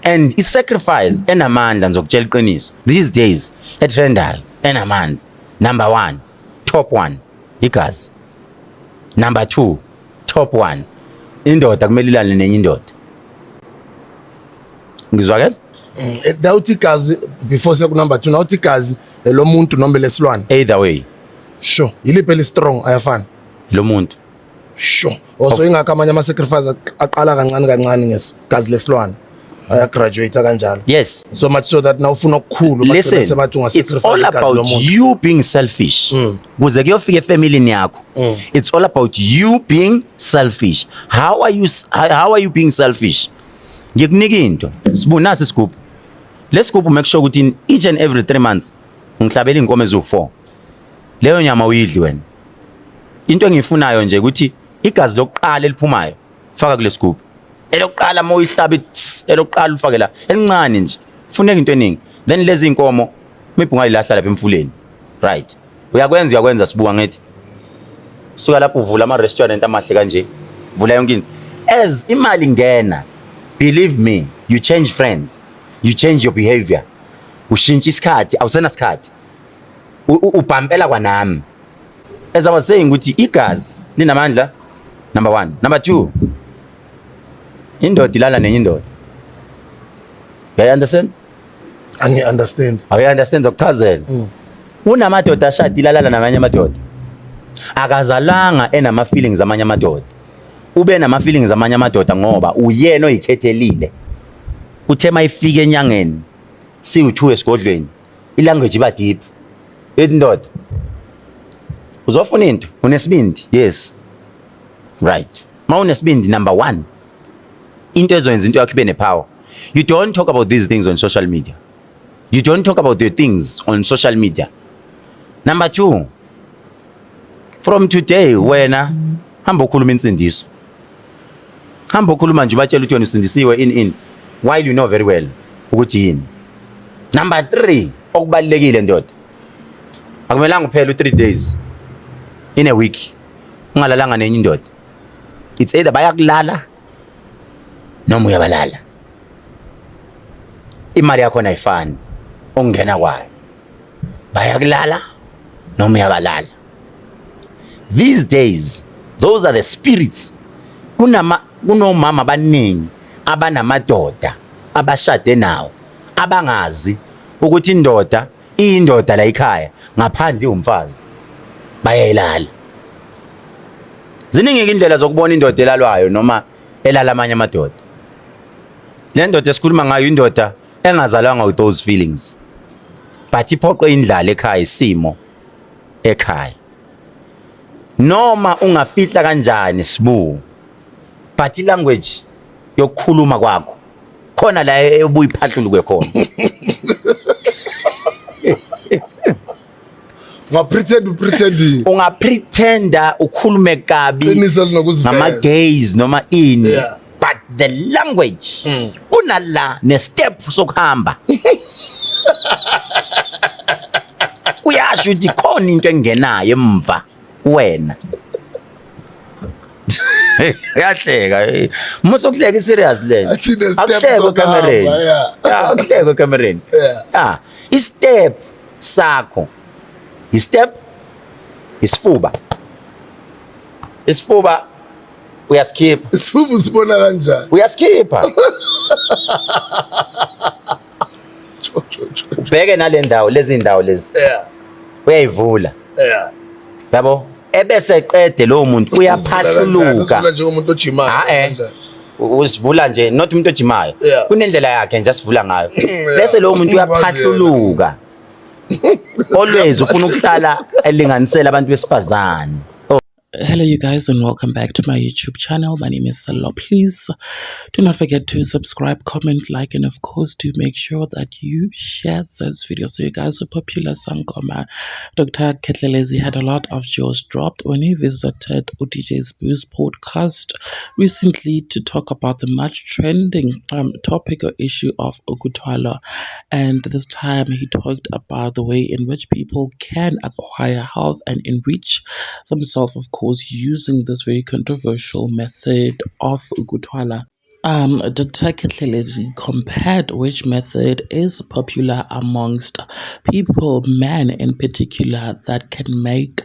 and i-sacrifice enamandla ngizokutshela iqiniso these days etrendayo enamandla. Number 1, top 1 igazi. Number 2, top 1 indoda kumele ilale nenye indoda. Ngizwakela? Dawuthi igazi before seku number 2 nawuthi igazi lo muntu noma lesilwane. Either way. Sure. Yiliphi eli strong ayafana? Lo muntu. Sure. Also ingakho amanye ama sacrifice aqala kancane ngesigazi lesilwane. Aya graduate kanjalo. Yes. So much so that now ufuna okukhulu listen, it's all about you being selfish. Kuze kuyofika efamilini yakho. It's all about you being selfish. How are you being selfish? Ngikunika into. Sibunasi isigubhu. Lesigubhu make sure ukuthi in each and every 3 months ngihlabela inkomo ezu4. Leyo nyama uyidli wena. Into engiyifunayo nje ukuthi igazi lokuqala eliphumayo faka kule sigubhu. Elokuqala moyihlabe elokuqala ufake la elincane nje. Funeka into eningi. Then lezi inkomo mibhunga ilahla lapha emfuleni. Right. Uyakwenza sibuka ngithi. Suka lapho uvula ama restaurant amahle kanje. Vula yonke into. As imali ngena, believe me, you change friends. You change your behavior. Ushintsha isikhathi, awusena isikhathi. Ubhampela kwanami. As I was saying ukuthi igazi linamandla. Number 1. Number 2. Indoda ilala nenye indoda. You understand? Angi understand. You understand ukuchazela. Unamadoda ashadi ilala namanye amadoda. Akazalanga enama feelings amanye amadoda. Ube nama feelings amanye amadoda ngoba uyena oyikhethelile. Uthe mayifike enyangeni siwu2 esigodlweni. Ilanguage iba deep. Indoda. Uzofuna into, unesibindi? Yes. Right. Ma unesibindi number 1. Into ezoyenza into yakho ibe nepower. You don't talk about these things on social media. You don't talk about the things on social media. Number 2. From today wena hamba ukhuluma insindiso. Hamba ukhuluma nje batshela ukuthi wena usindisiwe in while you know very well ukuthi yini. Number 3 okubalekile ndoda. Akumelanga uphele u3 days in a week ungalalanga nenye indoda. It's either bayakulala noma uyabalala. Imali yakho ayifani ongena kwayo. Bayakulala noma uyabalala. These days those are the spirits. Kunomama abaningi abanamadoda abashade nawo abangazi ukuthi indoda iyindoda la ekhaya ngaphandle umfazi bayayilala. Ziningi indlela zokubona indoda elalwayo noma elala amanye amadoda. Le ndoda esikhuluma ngayo indoda engazalwanga with those feelings. But iphoqe indlala ekhaya isimo ekhaya. Noma ungafihla kanjani sibu. But language yokukhuluma kwakho khona la ebuyiphahluluke khona. Ungapretenda ukhulume kabi ngama gays noma ini. But the language kunala ne step sokuhamba. Kuyasho ukuthi khona into engenayo emva kuwena. Yahleka. Musokuhleka serious le. Akuhleka kamereni. Akuhleka kamereni. I-step sakho. I-step isifuba. Isifuba uyaskip. Isifuba usibona kanjani? Uyaskipha. Ubheke nale ndawo lezi ndawo lezi. Uyayivula. Yabo? Ebese eqede lo muntu uyaphahluluka. Nje umuntu ojimayo. Usivula nje not umuntu ojimayo. Kunendlela yakhe nje asivula ngayo. Bese lo muntu uyaphahluluka. Always ufuna ukuhlala elinganisela abantu besifazane. Hello you guys and welcome back to my YouTube channel. My name is Salo. Please do not forget to subscribe, comment, like, and of course to make sure that you share this video. So you guys are popular Sangoma. Dr. Ketlelezi had a lot of jewels dropped when he visited ODJ's Boost podcast recently to talk about the much trending topic or issue of Okuthwala. And this time he talked about the way in which people can acquire health and enrich themselves, of course, using this very controversial method of Okuthwala. Dr. Ketlelezi compared which method is popular amongst people, men in particular, that can make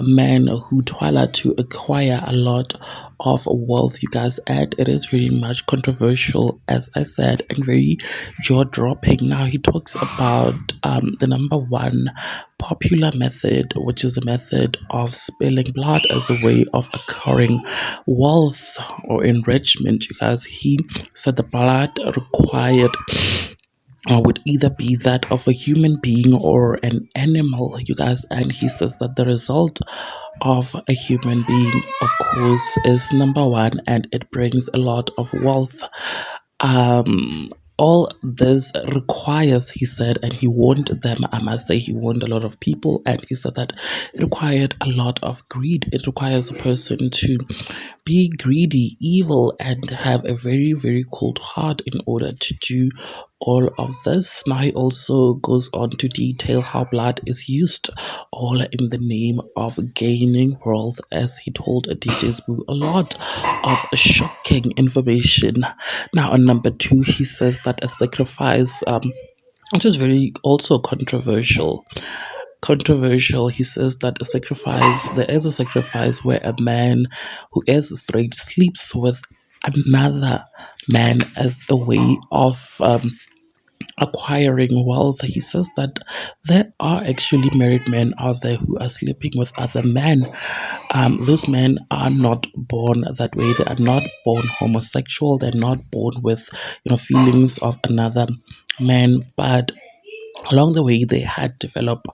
men who twala to acquire a lot of wealth, you guys. And it is very much controversial, as I said, and very jaw dropping. Now, he talks about the number one popular method, which is a method of spilling blood as a way of acquiring wealth or enrichment, you guys. He said the blood required would either be that of a human being or an animal, you guys. And he says that the result of a human being, of course, is number one, and it brings a lot of wealth. um all this requires, he said, and he warned them, I must say, he warned a lot of people, and he said that it required a lot of greed. It requires a person to be greedy, evil, and have a very, very cold heart in order to do all of this. Now, he also goes on to detail how blood is used all in the name of gaining wealth, as he told DJ Sbu a lot of shocking information. Now, on number two, he says that a sacrifice, which is very also controversial. He says that a sacrifice, there is a sacrifice where a man who is straight sleeps with another man as a way of acquiring wealth. He says that there are actually married men out there who are sleeping with other men. Those men are not born that way. They are not born homosexual. They're not born with, feelings of another man, but along the way they had developed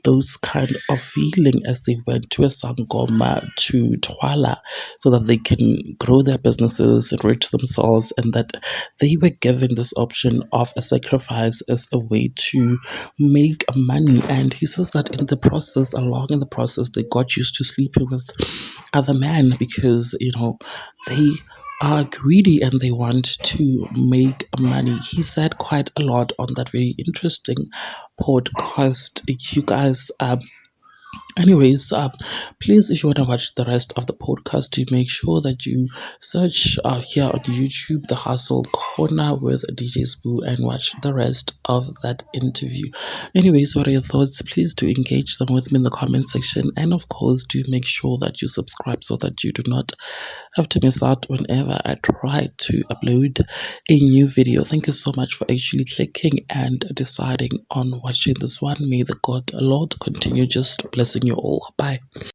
those kind of feeling as they went to a sangoma to twala, so that they can grow their businesses, enrich themselves, and that they were given this option of a sacrifice as a way to make money. And he says that in the process, along in the process, they got used to sleeping with other men because they are greedy and they want to make money. He said quite a lot on that very interesting podcast, you guys. Anyways, please, if you want to watch the rest of the podcast, you make sure that you search here on YouTube, The Hustle Corner with DJ Sbu, and watch the rest of that interview. Anyways, what are your thoughts? Please do engage them with me in the comment section, and of course, do make sure that you subscribe so that you do not have to miss out whenever I try to upload a new video. Thank you so much for actually clicking and deciding on watching this one. May the God Lord continue just blessing you all. Bye.